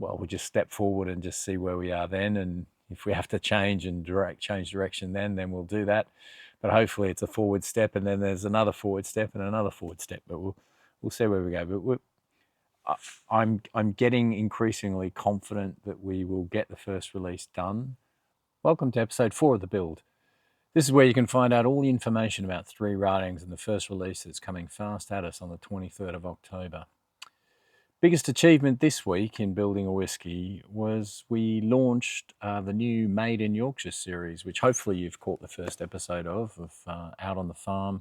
well, we'll just step forward and just see where we are then. And if we have to change direction then we'll do that. But hopefully it's a forward step, and then there's another forward step and another forward step. But we'll see where we go. But I'm getting increasingly confident that we will get the first release done. Welcome to episode 4 of The Build. This is where you can find out all the information about 3 Writings and the first release that's coming fast at us on the 23rd of October. Biggest achievement this week in building a whiskey was we launched the new Made in Yorkshire series, which hopefully you've caught the first episode of out on the farm,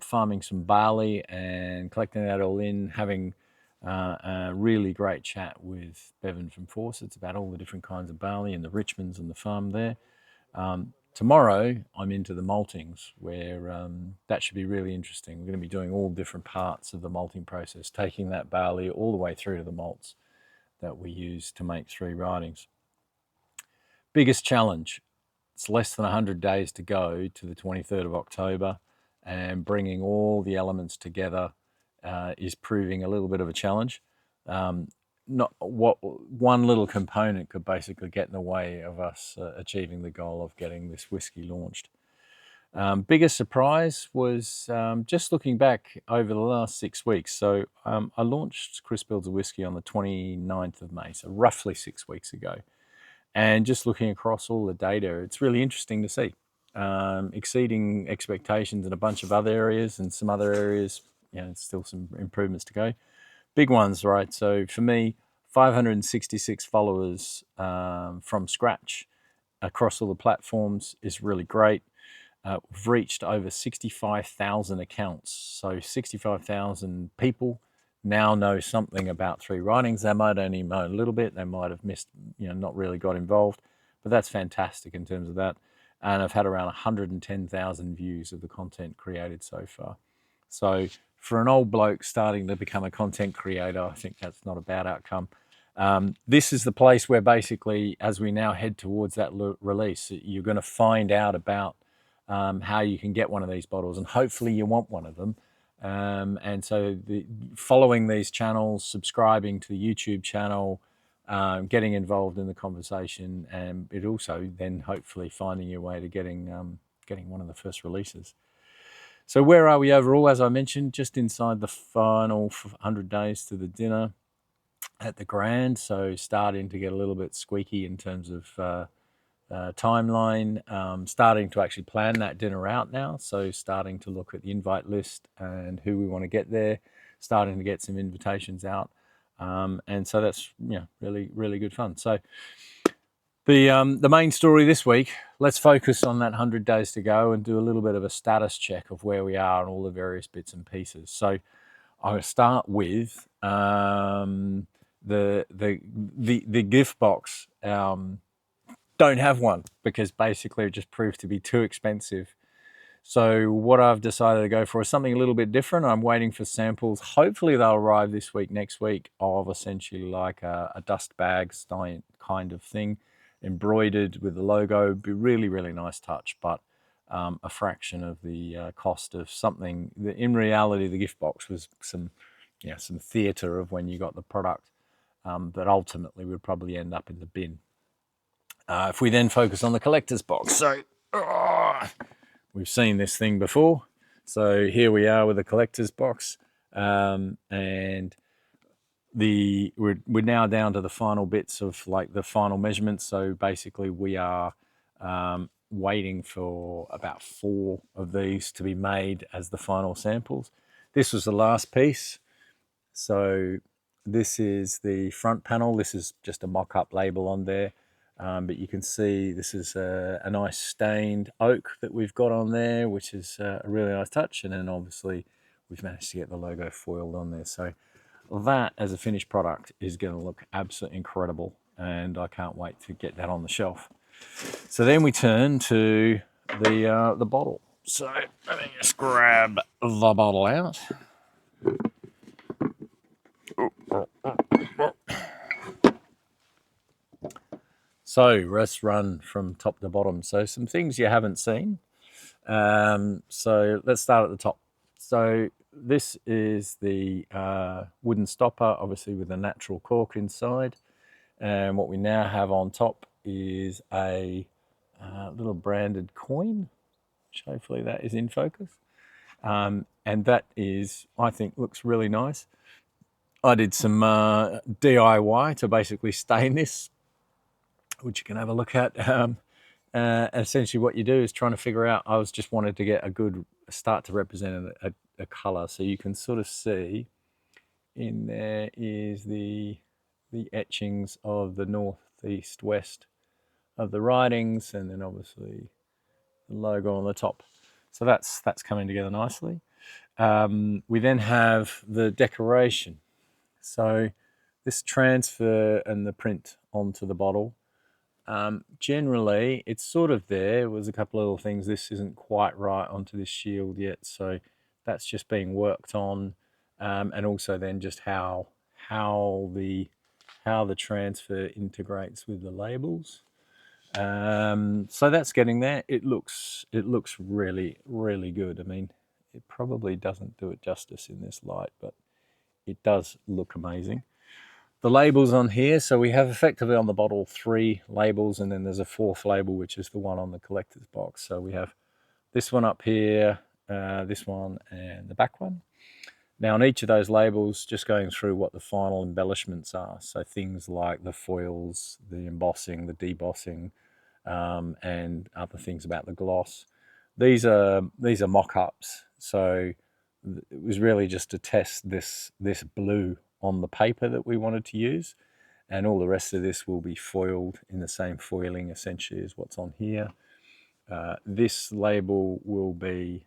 farming some barley and collecting that all in, having a really great chat with Bevan from Fawcett's about all the different kinds of barley and the Richmonds and the farm there. Tomorrow, I'm into the maltings, where that should be really interesting. We're going to be doing all different parts of the malting process, taking that barley all the way through to the malts that we use to make 3 Writings. Biggest challenge, it's less than 100 days to go to the 23rd of October, and bringing all the elements together is proving a little bit of a challenge. One little component could basically get in the way of us achieving the goal of getting this whiskey launched. Biggest surprise was just looking back over the last 6 weeks. So I launched Chris Builds a Whiskey on the 29th of May, so roughly 6 weeks ago. And just looking across all the data, it's really interesting to see. Exceeding expectations in a bunch of other areas, and some other areas, still some improvements to go. Big ones, right? So for me, 566 followers from scratch across all the platforms is really great. We've reached over 65,000 accounts. So 65,000 people now know something about 3 Writings. They might only know a little bit. They might have missed, not really got involved. But that's fantastic in terms of that. And I've had around 110,000 views of the content created so far. So for an old bloke starting to become a content creator, I think that's not a bad outcome. This is the place where basically, as we now head towards that release, you're going to find out about how you can get one of these bottles, and hopefully you want one of them. And so following these channels, subscribing to the YouTube channel, getting involved in the conversation, and it also then hopefully finding your way to getting one of the first releases. So where are we overall? As I mentioned, just inside the final 100 days to the dinner at the Grand. So starting to get a little bit squeaky in terms of timeline. Starting to actually plan that dinner out now. So starting to look at the invite list and who we want to get there. Starting to get some invitations out. And so that's really, really good fun. So the main story this week, let's focus on that 100 days to go and do a little bit of a status check of where we are and all the various bits and pieces. So I'm going to start with the gift box. Don't have one because basically it just proved to be too expensive. So what I've decided to go for is something a little bit different. I'm waiting for samples. Hopefully they'll arrive this week, next week, of essentially like a dust bag style kind of thing, embroidered with the logo. Be really, really nice touch, but a fraction of the cost of something. In reality, the gift box was some theatre of when you got the product, but ultimately would probably end up in the bin. If we then focus on the collector's box, so we've seen this thing before. So here we are with the collector's box, and we're now down to the final bits of like the final measurements. So basically we are waiting for about 4 of these to be made as the final samples. This was the last piece. So this is the front panel. This is just a mock-up label on there. But you can see this is a nice stained oak that we've got on there, which is a really nice touch. And then obviously we've managed to get the logo foiled on there. So that as a finished product is going to look absolutely incredible. And I can't wait to get that on the shelf. So then we turn to the bottle. So let me just grab the bottle out. So let's run from top to bottom. So some things you haven't seen. So let's start at the top. So this is the wooden stopper, obviously with a natural cork inside. And what we now have on top is a little branded coin, which hopefully that is in focus. And that is, I think, looks really nice. I did some DIY to basically stain this, which you can have a look at. Essentially what you do is trying to figure out, I was just wanted to get a good start to represent a color. So you can sort of see in there is the etchings of the north, east, west of the writings, and then obviously the logo on the top. So that's coming together nicely. We then have the decoration. So this transfer and the print onto the bottle. Generally, it's sort of there. Was a couple of little things. This isn't quite right onto this shield yet, so that's just being worked on, and also then just how the transfer integrates with the labels. So that's getting there. It looks really good. I mean, it probably doesn't do it justice in this light, but it does look amazing. The labels on here, so we have effectively on the bottle 3 labels, and then there's a 4th label, which is the one on the collector's box. So we have this one up here, this one, and the back one. Now on each of those labels, just going through what the final embellishments are. So things like the foils, the embossing, the debossing, and other things about the gloss. These are mock-ups. So it was really just to test this blue on the paper that we wanted to use, and all the rest of this will be foiled in the same foiling essentially as what's on here. This label will be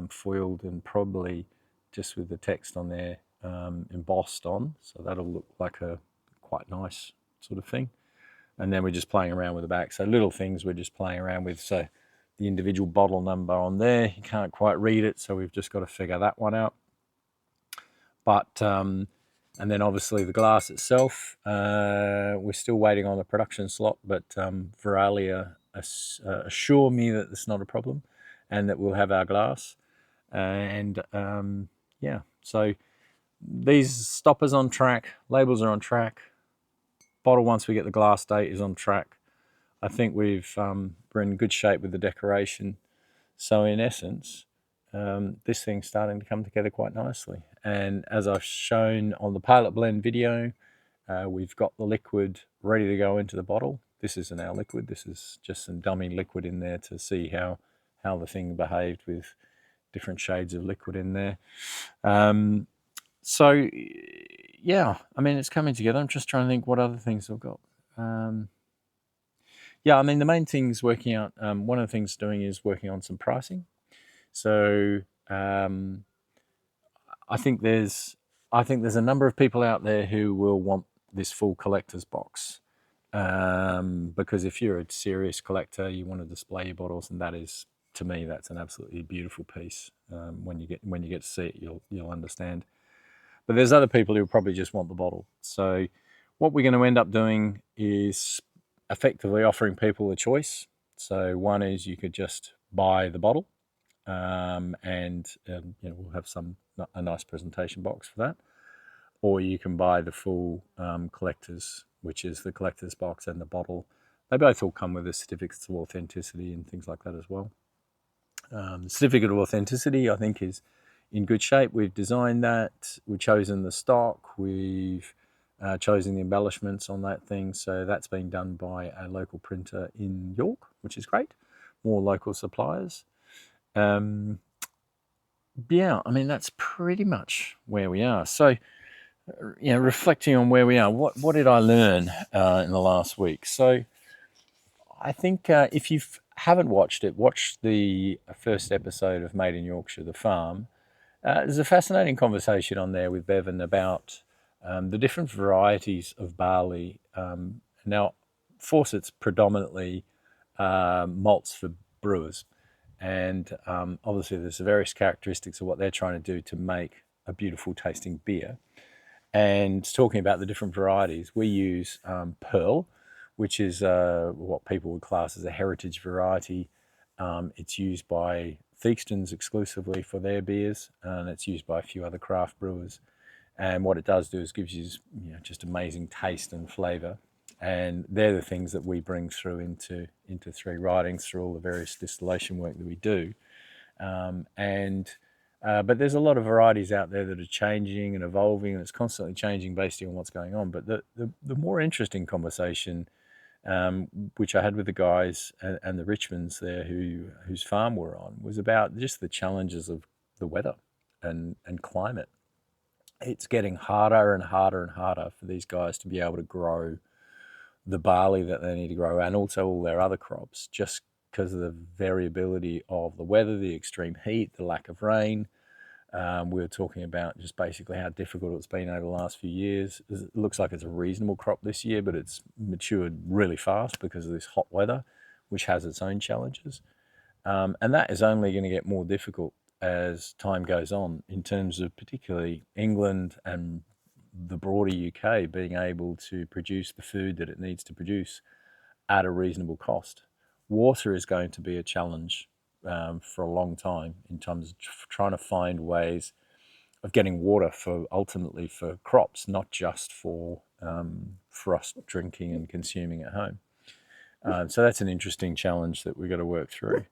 foiled and probably just with the text on there embossed on, so that'll look like a quite nice sort of thing. And then we're just playing around with the back, so little things we're just playing around with. So the individual bottle number on there, you can't quite read it, so we've just got to figure that one out. But and then obviously the glass itself, we're still waiting on the production slot, but Veralia assure me that it's not a problem and that we'll have our glass. And yeah, so these stoppers on track, labels are on track. Bottle, once we get the glass date, is on track. I think we're in good shape with the decoration. So in essence, this thing's starting to come together quite nicely. And as I've shown on the pilot blend video, we've got the liquid ready to go into the bottle. This isn't our liquid, this is just some dummy liquid in there to see how the thing behaved with different shades of liquid in there. So yeah, I mean, it's coming together. I'm just trying to think what other things I've got. Yeah, I mean, the main thing's working out, one of the things doing is working on some pricing. So I think there's a number of people out there who will want this full collector's box, because if you're a serious collector, you want to display your bottles, and that is, to me, that's an absolutely beautiful piece. When you get to see it, you'll understand. But there's other people who probably just want the bottle. So what we're going to end up doing is effectively offering people a choice. So one is you could just buy the bottle, and we'll have a nice presentation box for that, or you can buy the full collectors, which is the collector's box and the bottle. They both all come with the certificates of authenticity and things like that as well. The certificate of authenticity, I think, is in good shape. We've designed that, we've chosen the stock, we've chosen the embellishments on that thing, so that's being done by a local printer in York, which is great. More local suppliers. Yeah, I mean, that's pretty much where we are. So, reflecting on where we are, what did I learn in the last week? So I think if you haven't watched it, watch the first episode of Made in Yorkshire, The Farm. There's a fascinating conversation on there with Bevan about the different varieties of barley. Now, Fawcett's predominantly malts for brewers, and obviously there's the various characteristics of what they're trying to do to make a beautiful tasting beer. And talking about the different varieties, we use Pearl, which is what people would class as a heritage variety. It's used by Theakston's exclusively for their beers, and it's used by a few other craft brewers. And what it does do is gives you just amazing taste and flavour. And they're the things that we bring through into Three Writings through all the various distillation work that we do. But there's a lot of varieties out there that are changing and evolving, and it's constantly changing based on what's going on. But the more interesting conversation, which I had with the guys and the Richmonds there whose farm we're on, was about just the challenges of the weather and climate. It's getting harder and harder and harder for these guys to be able to grow the barley that they need to grow, and also all their other crops, just because of the variability of the weather, the extreme heat, the lack of rain. We were talking about just basically how difficult it's been over the last few years. It looks like it's a reasonable crop this year, but it's matured really fast because of this hot weather, which has its own challenges. And that is only going to get more difficult as time goes on, in terms of particularly England and the broader UK being able to produce the food that it needs to produce at a reasonable cost. Water is going to be a challenge for a long time in terms of trying to find ways of getting water for ultimately for crops, not just for us drinking and consuming at home. So that's an interesting challenge that we've got to work through.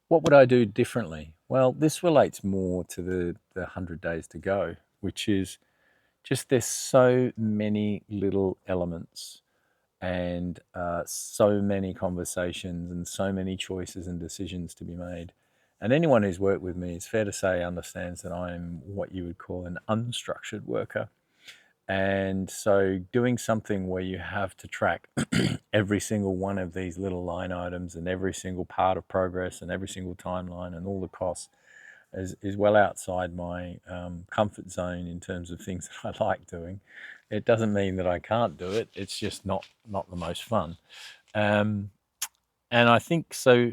What would I do differently? Well, this relates more to the 100 days to go, which is just there's so many little elements and so many conversations and so many choices and decisions to be made. And anyone who's worked with me, it's fair to say, understands that I'm what you would call an unstructured worker. And so doing something where you have to track every single one of these little line items and every single part of progress and every single timeline and all the costs is well outside my comfort zone in terms of things that I like doing. It doesn't mean that I can't do it. It's just not the most fun. And I think so,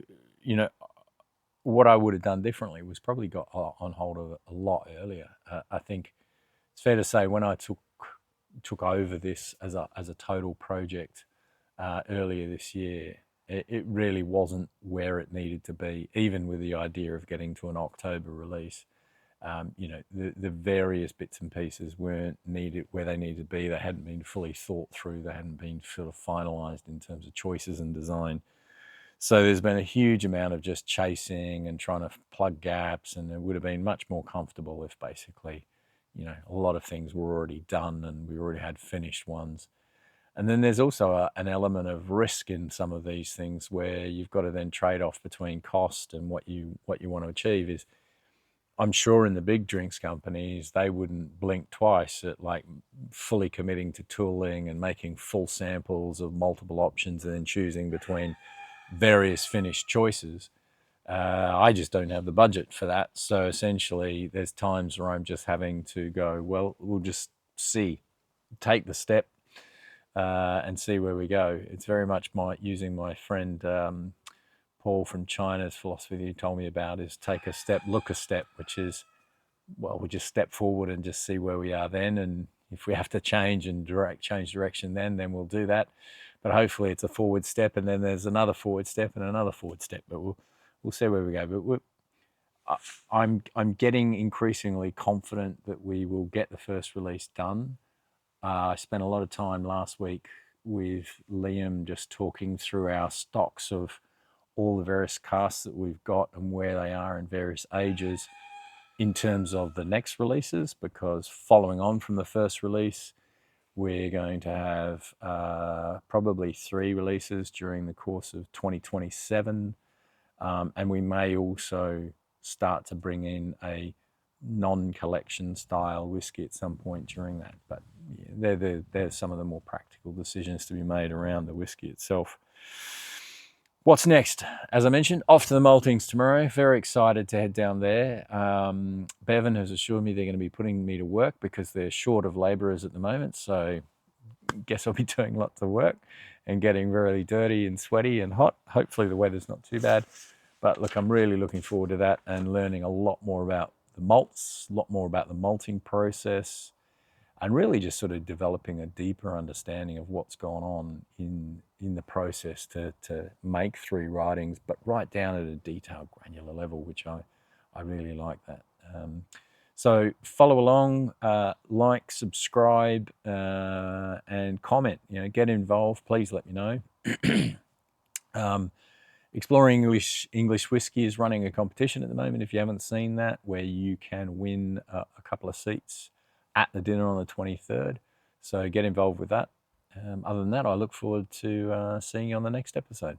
what I would have done differently was probably got on hold of it a lot earlier. I think it's fair to say when I took over this as a total project earlier this year, it really wasn't where it needed to be, even with the idea of getting to an October release. The various bits and pieces weren't needed where they needed to be. They hadn't been fully thought through. They hadn't been sort of finalized in terms of choices and design. So there's been a huge amount of just chasing and trying to plug gaps, and it would have been much more comfortable if basically, a lot of things were already done and we already had finished ones. And then there's also an element of risk in some of these things where you've got to then trade off between cost and what you want to achieve. Is I'm sure in the big drinks companies, they wouldn't blink twice at like fully committing to tooling and making full samples of multiple options and then choosing between various finished choices. I just don't have the budget for that. So essentially, there's times where I'm just having to go, well, we'll just take the step and see where we go. It's very much using my friend Paul from China's philosophy that he told me about, is take a step, look a step, which is, well, we just step forward and just see where we are then. And if we have to change direction then we'll do that. But hopefully it's a forward step, and then there's another forward step and another forward step. But we'll see where we go. But I'm getting increasingly confident that we will get the first release done. I spent a lot of time last week with Liam just talking through our stocks of all the various casks that we've got and where they are in various ages in terms of the next releases, because following on from the first release, we're going to have probably 3 releases during the course of 2027. And we may also start to bring in a non-collection style whiskey at some point during that. But yeah, they're some of the more practical decisions to be made around the whiskey itself. What's next? As I mentioned, off to the maltings tomorrow. Very excited to head down there. Bevan has assured me they're going to be putting me to work because they're short of labourers at the moment. So I guess I'll be doing lots of work and getting really dirty and sweaty and hot. Hopefully the weather's not too bad. But look, I'm really looking forward to that and learning a lot more about the malts, a lot more about the malting process, and really just sort of developing a deeper understanding of what's gone on in the process to make Three Writings, but right down at a detailed, granular level, which I really like that. So follow along, like, subscribe, and comment. Get involved. Please let me know. Exploring English Whiskey is running a competition at the moment, if you haven't seen that, where you can win a couple of seats at the dinner on the 23rd. So get involved with that. Other than that, I look forward to seeing you on the next episode.